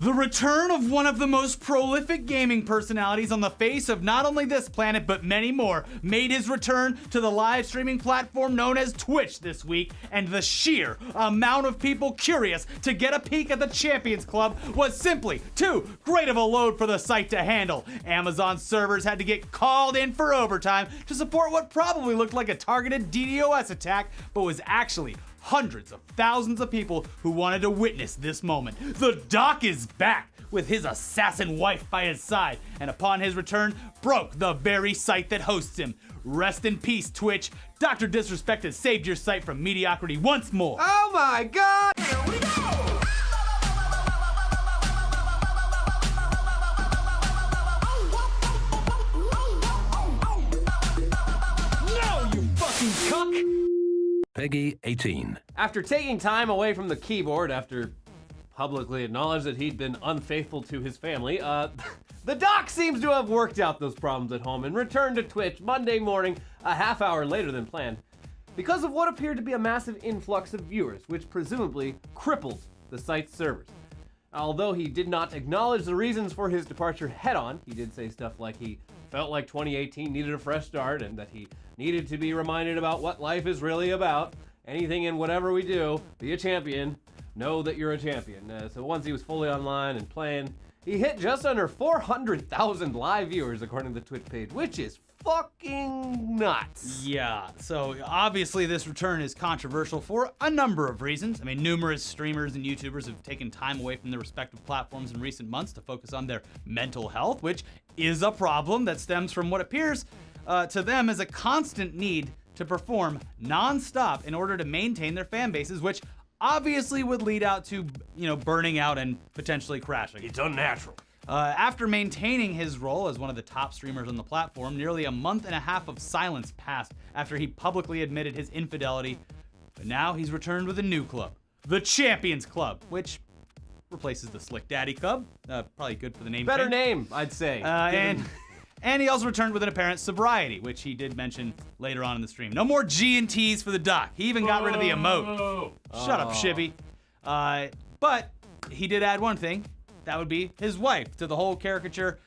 The return of one of the most prolific gaming personalities on the face of not only this planet, but many more, made his return to the live streaming platform known as Twitch this week, and the sheer amount of people curious to get a peek at the Champions Club was simply too great of a load for the site to handle. Amazon servers had to get called in for overtime to support what probably looked like a targeted DDoS attack, but was actually hundreds of thousands of people who wanted to witness this moment. The Doc is back with his assassin wife by his side, and upon his return, broke the very site that hosts him. Rest in peace, Twitch. Dr. Disrespect has saved your site from mediocrity once more. Oh my God! Here we go! No, you fucking cuck! Peggy 18. After taking time away from the keyboard, after publicly acknowledged that he'd been unfaithful to his family, the Doc seems to have worked out those problems at home and returned to Twitch Monday morning, a half hour later than planned, because of what appeared to be a massive influx of viewers, which presumably crippled the site's servers. Although he did not acknowledge the reasons for his departure head-on, he did say stuff like he felt like 2018 needed a fresh start and that he needed to be reminded about what life is really about. Anything and whatever we do, be a champion, know that you're a champion. So once he was fully online and playing, he hit just under 400,000 live viewers according to the Twitch page, which is fucking nuts. Yeah, so obviously this return is controversial for a number of reasons. I mean, numerous streamers and YouTubers have taken time away from their respective platforms in recent months to focus on their mental health, which is a problem that stems from what appears to them as a constant need to perform non-stop in order to maintain their fan bases, which obviously would lead out to, burning out and potentially crashing. It's unnatural. After maintaining his role as one of the top streamers on the platform, nearly a month and a half of silence passed after he publicly admitted his infidelity. But now he's returned with a new club, the Champions Club, which replaces the Slick Daddy Club. Probably good for the name. Better change. name, I'd say. And he also returned with an apparent sobriety, which he did mention later on in the stream. No more G&Ts for the Doc. He even got rid of the emote. Shut up, Shibby. But he did add one thing. That would be his wife to the whole caricature.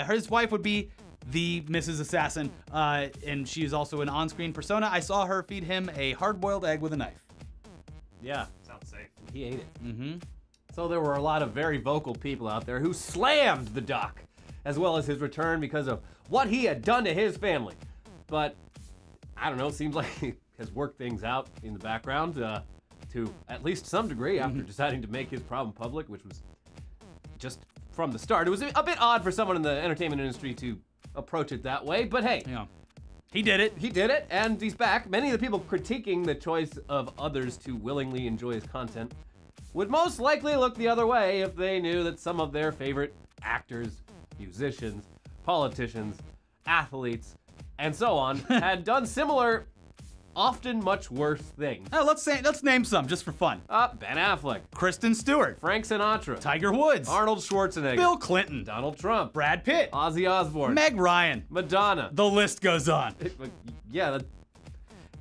His wife would be the Mrs. Assassin, and she is also an on-screen persona. I saw her feed him a hard-boiled egg with a knife. Yeah. Sounds safe. He ate it. Mm-hmm. So there were a lot of very vocal people out there who slammed the Doc, as well as his return because of what he had done to his family. But, I don't know, it seems like he has worked things out in the background to at least some degree after deciding to make his problem public, which was just from the start. It was a bit odd for someone in the entertainment industry to approach it that way, but hey. Yeah. He did it. He did it, and he's back. Many of the people critiquing the choice of others to willingly enjoy his content would most likely look the other way if they knew that some of their favorite actors, musicians, politicians, athletes, and so on had done similar, often much worse things. Oh, let's name some just for fun. Ben Affleck, Kristen Stewart, Frank Sinatra, Tiger Woods, Arnold Schwarzenegger, Bill Clinton, Donald Trump, Brad Pitt, Ozzy Osbourne, Meg Ryan. Madonna. The list goes on. Yeah,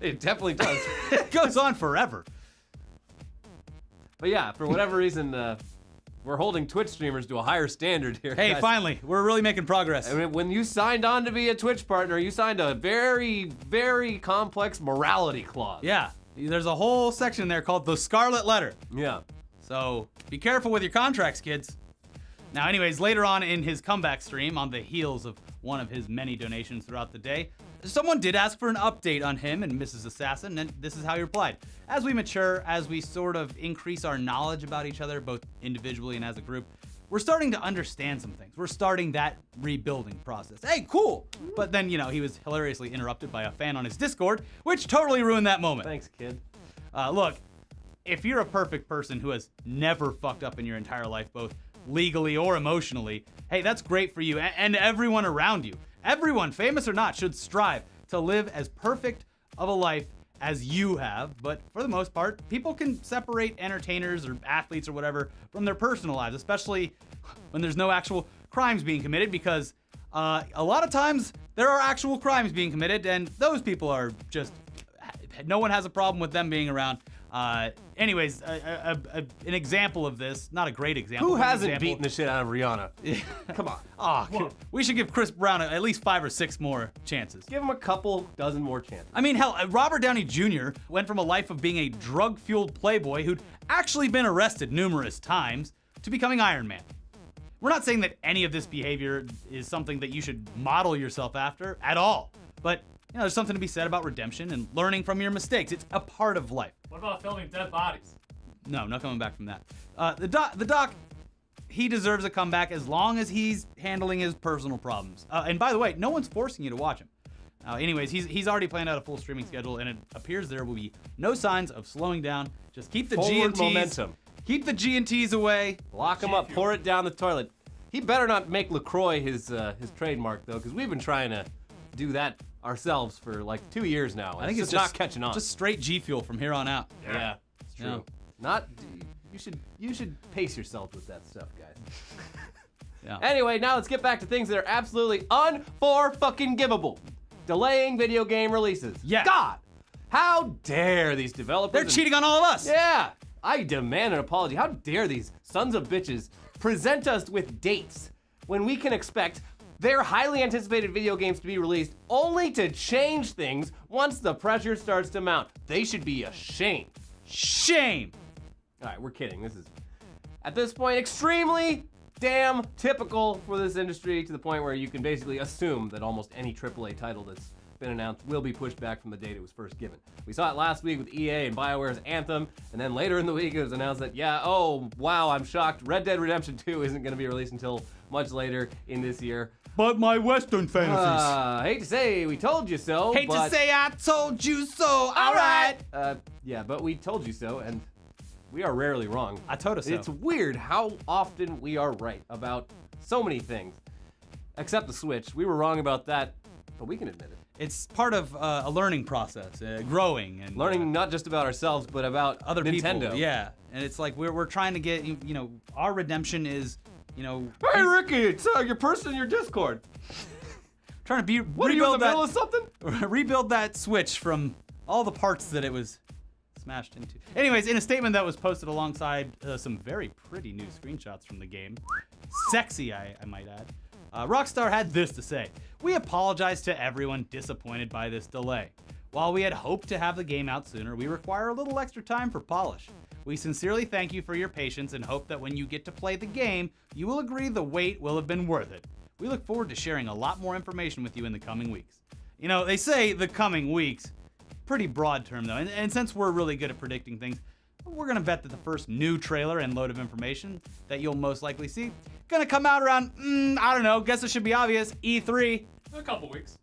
it definitely does. It goes on forever. But yeah, for whatever reason, we're holding Twitch streamers to a higher standard here. Hey, guys. finally, we're really making progress. I mean, when you signed on to be a Twitch partner, you signed a very, very complex morality clause. Yeah, there's a whole section there called the Scarlet Letter. Yeah. So be careful with your contracts, kids. Now, anyways, later on in his comeback stream, on the heels of one of his many donations throughout the day, someone did ask for an update on him and Mrs. Assassin, and this is how he replied. As we mature, as we sort of increase our knowledge about each other, both individually and as a group, we're starting to understand some things. We're starting that rebuilding process. Hey, cool! But then, he was hilariously interrupted by a fan on his Discord, which totally ruined that moment. Thanks, kid. Look, if you're a perfect person who has never fucked up in your entire life, both legally or emotionally, hey, that's great for you and everyone around you. Everyone, famous or not, should strive to live as perfect of a life as you have, but for the most part, people can separate entertainers or athletes or whatever from their personal lives, especially when there's no actual crimes being committed, because a lot of times there are actual crimes being committed, and those people are just, no one has a problem with them being around. Anyways, an example of this, not a great example. Who but an hasn't example. beaten the shit out of Rihanna? Come on. Oh, we should give Chris Brown at least 5 or 6 more chances. Give him a couple dozen more chances. I mean, hell, Robert Downey Jr. went from a life of being a drug-fueled playboy who'd actually been arrested numerous times to becoming Iron Man. We're not saying that any of this behavior is something that you should model yourself after at all, but there's something to be said about redemption and learning from your mistakes. It's a part of life. What about filming dead bodies? No, not coming back from that. The doc, he deserves a comeback as long as he's handling his personal problems. And by the way, no one's forcing you to watch him. Anyways, he's already planned out a full streaming schedule, and it appears there will be no signs of slowing down. Just keep the Forward G&Ts. momentum. Keep the G&Ts away. Lock him up, pour it down the toilet. He better not make LaCroix his trademark, though, because we've been trying to do that ourselves for like 2 years now. I think it's just not catching on. Just straight G Fuel from here on out. Yeah, it's true. Yeah. Not you should pace yourself with that stuff, guys. Yeah. Anyway, now let's get back to things that are absolutely un-for-fucking-givable. Delaying video game releases. Yeah. God, how dare these developers? They're cheating on all of us. Yeah, I demand an apology. How dare these sons of bitches present us with dates when we can expect their highly anticipated video games to be released only to change things once the pressure starts to mount. They should be ashamed. Shame. All right, we're kidding. This is, at this point, extremely damn typical for this industry, to the point where you can basically assume that almost any AAA title that's been announced will be pushed back from the date it was first given. We saw it last week with EA and BioWare's Anthem, and then later in the week it was announced that, oh, wow, I'm shocked, Red Dead Redemption 2 isn't going to be released until much later in this year. But my Western fantasies. Hate to say we told you so. Hate but, to say I told you so. All right. Yeah, but we told you so, and we are rarely wrong. I told us so. It's weird how often we are right about so many things. Except the Switch. We were wrong about that, but we can admit it. It's part of a learning process, growing and Learning not just about ourselves, but about other Nintendo. people. Yeah, and it's like we're trying to get our redemption is Hey Ricky, it's your person in your Discord. trying to What are you in the middle of something? rebuild that Switch from all the parts that it was smashed into. Anyways, in a statement that was posted alongside some very pretty new screenshots from the game, sexy I might add, Rockstar had this to say: "We apologize to everyone disappointed by this delay. While we had hoped to have the game out sooner, we require a little extra time for polish. We sincerely thank you for your patience and hope that when you get to play the game, you will agree the wait will have been worth it. We look forward to sharing a lot more information with you in the coming weeks." They say the coming weeks. Pretty broad term though, and since we're really good at predicting things, we're gonna bet that the first new trailer and load of information that you'll most likely see gonna come out around, I don't know, guess it should be obvious, E3. A couple weeks.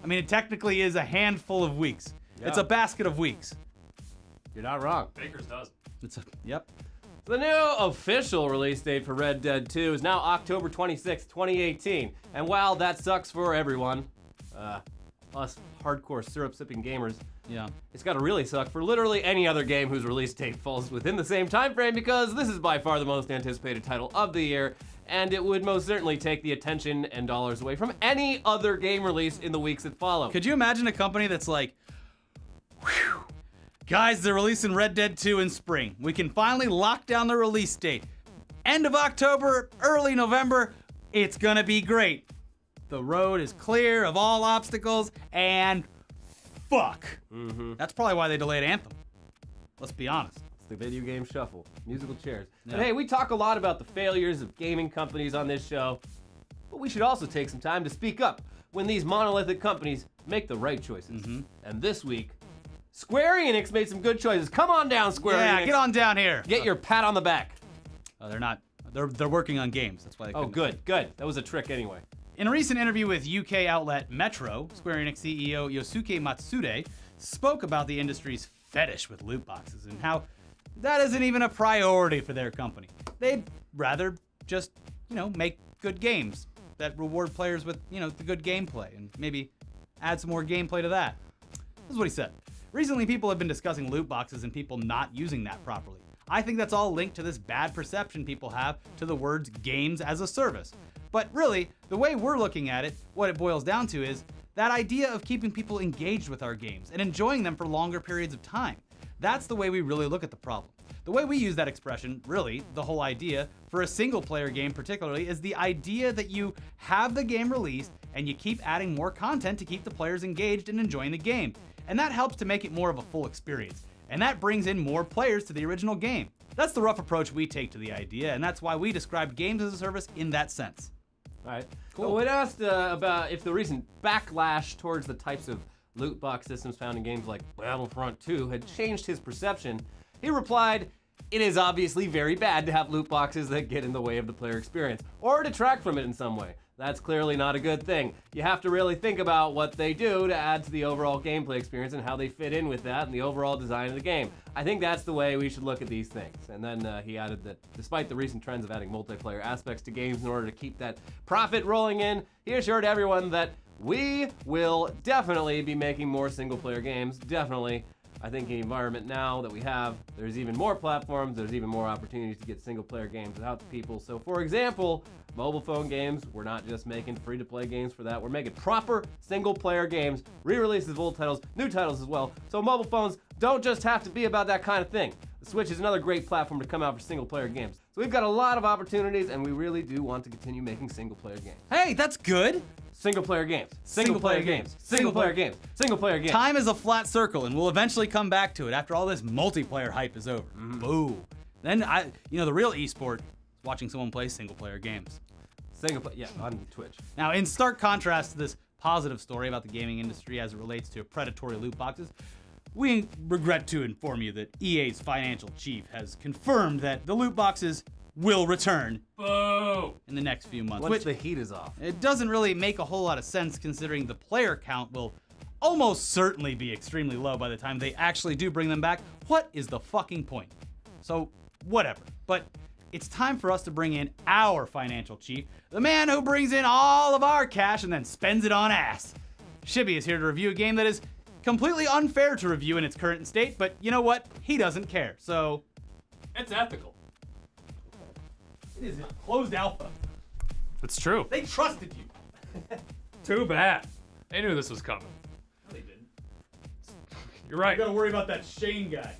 I mean, it technically is a handful of weeks. Yeah. It's a basket of weeks. You're not wrong. Baker's dozen. Yep. The new official release date for Red Dead 2 is now October 26, 2018. And while that sucks for everyone, us hardcore syrup-sipping gamers, Yeah. it's gotta really suck for literally any other game whose release date falls within the same time frame, because this is by far the most anticipated title of the year, and it would most certainly take the attention and dollars away from any other game release in the weeks that follow. Could you imagine a company that's like, whew, guys, they're releasing Red Dead 2 in spring. We can finally lock down the release date. End of October, early November, it's gonna be great. The road is clear of all obstacles, and fuck. That's probably why they delayed Anthem. Let's be honest. It's the video game shuffle, musical chairs. Yeah. But hey, we talk a lot about the failures of gaming companies on this show, but we should also take some time to speak up when these monolithic companies make the right choices. And this week, Square Enix made some good choices. Come on down, Square Enix. Get on down here. Get your pat on the back. They're not. They're working on games. That's why they Oh, couldn't. good. That was a trick anyway. In a recent interview with UK outlet Metro, Square Enix CEO Yosuke Matsude spoke about the industry's fetish with loot boxes and how that isn't even a priority for their company. They'd rather just, make good games that reward players with, the good gameplay and maybe add some more gameplay to that. This is what he said. Recently, people have been discussing loot boxes and people not using that properly. I think that's all linked to this bad perception people have to the words games as a service. But really, the way we're looking at it, what it boils down to is that idea of keeping people engaged with our games and enjoying them for longer periods of time. That's the way we really look at the problem. The way we use that expression, really, the whole idea, for a single-player game particularly, is the idea that you have the game released and you keep adding more content to keep the players engaged and enjoying the game. And that helps to make it more of a full experience. And that brings in more players to the original game. That's the rough approach we take to the idea, and that's why we describe games as a service in that sense. All right. Cool. When asked about if the recent backlash towards the types of loot box systems found in games like Battlefront 2 had changed his perception, he replied, "It is obviously very bad to have loot boxes that get in the way of the player experience, or detract from it in some way. That's clearly not a good thing. You have to really think about what they do to add to the overall gameplay experience and how they fit in with that and the overall design of the game. I think that's the way we should look at these things." And then he added that despite the recent trends of adding multiplayer aspects to games in order to keep that profit rolling in, he assured everyone that we will definitely be making more single-player games, definitely. I think in the environment now that we have, there's even more platforms, there's even more opportunities to get single-player games out to people. So for example, mobile phone games, we're not just making free-to-play games for that, we're making proper single-player games, re-releases of old titles, new titles as well. So mobile phones don't just have to be about that kind of thing. The Switch is another great platform to come out for single-player games. So we've got a lot of opportunities, and we really do want to continue making single-player games. Hey, that's good. Single-player games, single-player games, single-player games, single-player games. Time is a flat circle, and we'll eventually come back to it after all this multiplayer hype is over. Boo. Then the real esport is watching someone play single-player games. Single-player, yeah, on Twitch. Now, in stark contrast to this positive story about the gaming industry as it relates to predatory loot boxes, we regret to inform you that EA's financial chief has confirmed that the loot boxes will return Boo! in the next few months. Once Which the heat is off. it doesn't really make a whole lot of sense considering the player count will almost certainly be extremely low by the time they actually do bring them back. What is the fucking point? So, whatever. But it's time for us to bring in our financial chief, the man who brings in all of our cash and then spends it on ass. Shibby is here to review a game that is completely unfair to review in its current state, but you know what? He doesn't care, so... It's ethical. It is a closed alpha. It's true. They trusted you. Too bad. They knew this was coming. No, they didn't. You're right. You gotta worry about that Shane guy.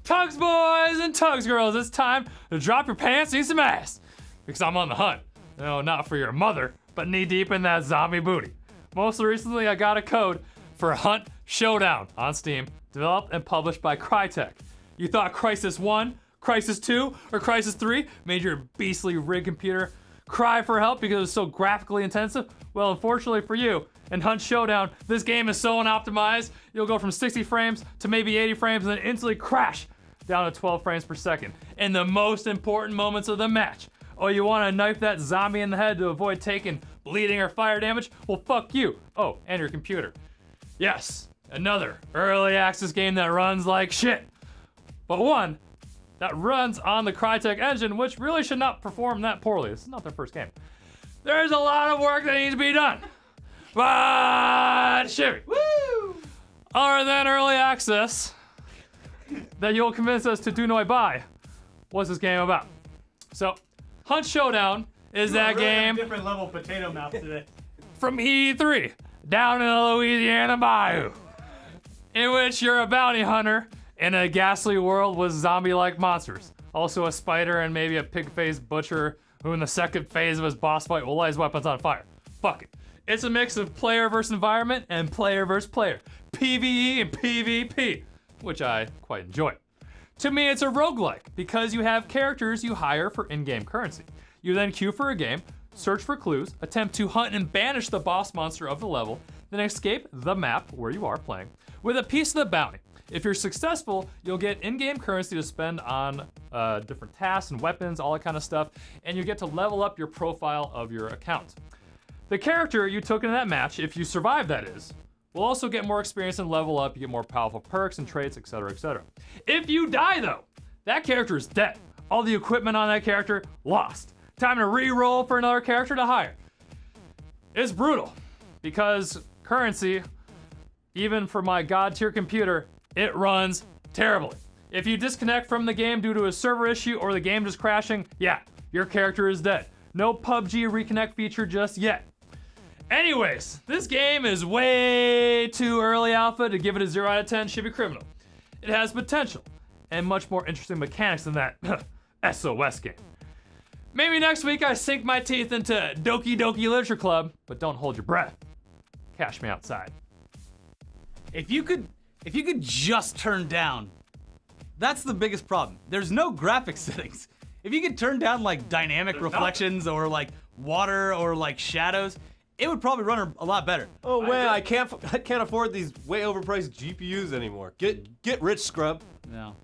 Tugs boys and Tugs girls, it's time to drop your pants and eat some ass. Because I'm on the hunt. No, not for your mother, but knee deep in that zombie booty. Most recently, I got a code for Hunt Showdown on Steam, developed and published by Crytek. You thought Crysis 1, Crysis 2, or Crysis 3 made your beastly rig computer cry for help because it was so graphically intensive? Well, unfortunately for you, in Hunt Showdown, this game is so unoptimized, you'll go from 60 frames to maybe 80 frames and then instantly crash down to 12 frames per second in the most important moments of the match. Oh, you want to knife that zombie in the head to avoid taking bleeding or fire damage? Well, fuck you. Oh, and your computer. Yes, another early access game that runs like shit. But one that runs on the Crytek engine, which really should not perform that poorly. This is not their first game. There's a lot of work that needs to be done. But Sherry, woo! Other than early access that you'll convince us to do no buy, what's this game about? So, Hunt Showdown is that game Different level potato mouth today. from E3 down in the Louisiana Bayou, in which you're a bounty hunter in a ghastly world with zombie-like monsters. Also a spider and maybe a pig-faced butcher who in the second phase of his boss fight will light his weapons on fire. Fuck it. It's a mix of player versus environment and player versus player. PvE and PvP, which I quite enjoy. To me, it's a roguelike because you have characters you hire for in-game currency. You then queue for a game, search for clues, attempt to hunt and banish the boss monster of the level, then escape the map where you are playing with a piece of the bounty. If you're successful, you'll get in-game currency to spend on different tasks and weapons, all that kind of stuff, and you get to level up your profile of your account. The character you took into that match, if you survive that is, will also get more experience and level up, you get more powerful perks and traits, etc., etc. If you die though, that character is dead. All the equipment on that character, lost. Time to re-roll for another character to hire. It's brutal, because currency, even for my god tier computer, it runs terribly. If you disconnect from the game due to a server issue or the game just crashing, yeah, your character is dead. No PUBG reconnect feature just yet. Anyways, this game is way too early alpha to give it a 0 out of 10 should be criminal. it has potential and much more interesting mechanics than that SOS game. Maybe next week I sink my teeth into Doki Doki Literature Club, but don't hold your breath. Cash me outside. If you could just turn down, that's the biggest problem. There's no graphic settings. If you could turn down like dynamic reflections or like water or like shadows, it would probably run a lot better. Oh man, I can't afford these way overpriced GPUs anymore. Get rich, scrub. No.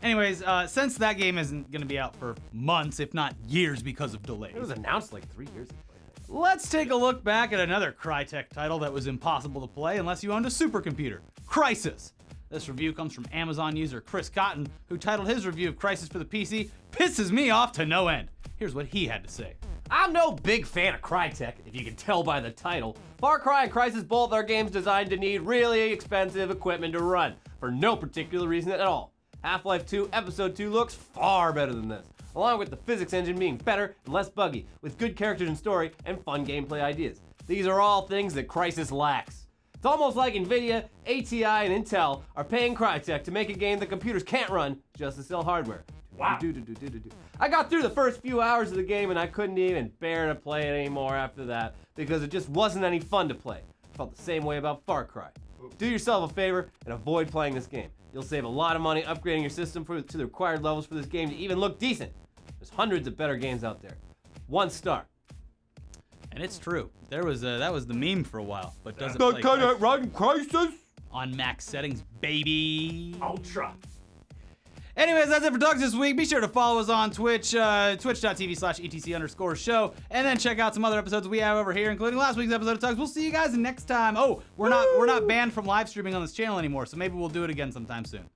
Anyways, since that game isn't gonna be out for months, if not years, because of delays, It was announced like 3 years ago. let's take a look back at another Crytek title that was impossible to play unless you owned a supercomputer, Crysis. This review comes from Amazon user Chris Cotton, who titled his review of Crysis for the PC, "Pisses me off to no end." Here's what he had to say. I'm no big fan of Crytek, if you can tell by the title. Far Cry and Crysis both are games designed to need really expensive equipment to run, for no particular reason at all. Half-Life 2 Episode 2 looks far better than this, along with the physics engine being better and less buggy, with good characters and story and fun gameplay ideas. These are all things that Crysis lacks. It's almost like Nvidia, ATI, and Intel are paying Crytek to make a game that computers can't run just to sell hardware. Wow. I got through the first few hours of the game and I couldn't even bear to play it anymore after that because it just wasn't any fun to play. I felt the same way about Far Cry. Do yourself a favor and avoid playing this game. You'll save a lot of money upgrading your system to the required levels for this game to even look decent. There's hundreds of better games out there. 1 star. And it's true. That was the meme for a while, but doesn't play Crysis run Crysis? on max settings, baby. Ultra. Anyways, that's it for Dogs this week. Be sure to follow us on Twitch, twitch.tv/etc_show, and then check out some other episodes we have over here, including last week's episode of Tugs. We'll see you guys next time. Oh, we're not banned from live streaming on this channel anymore, so maybe we'll do it again sometime soon.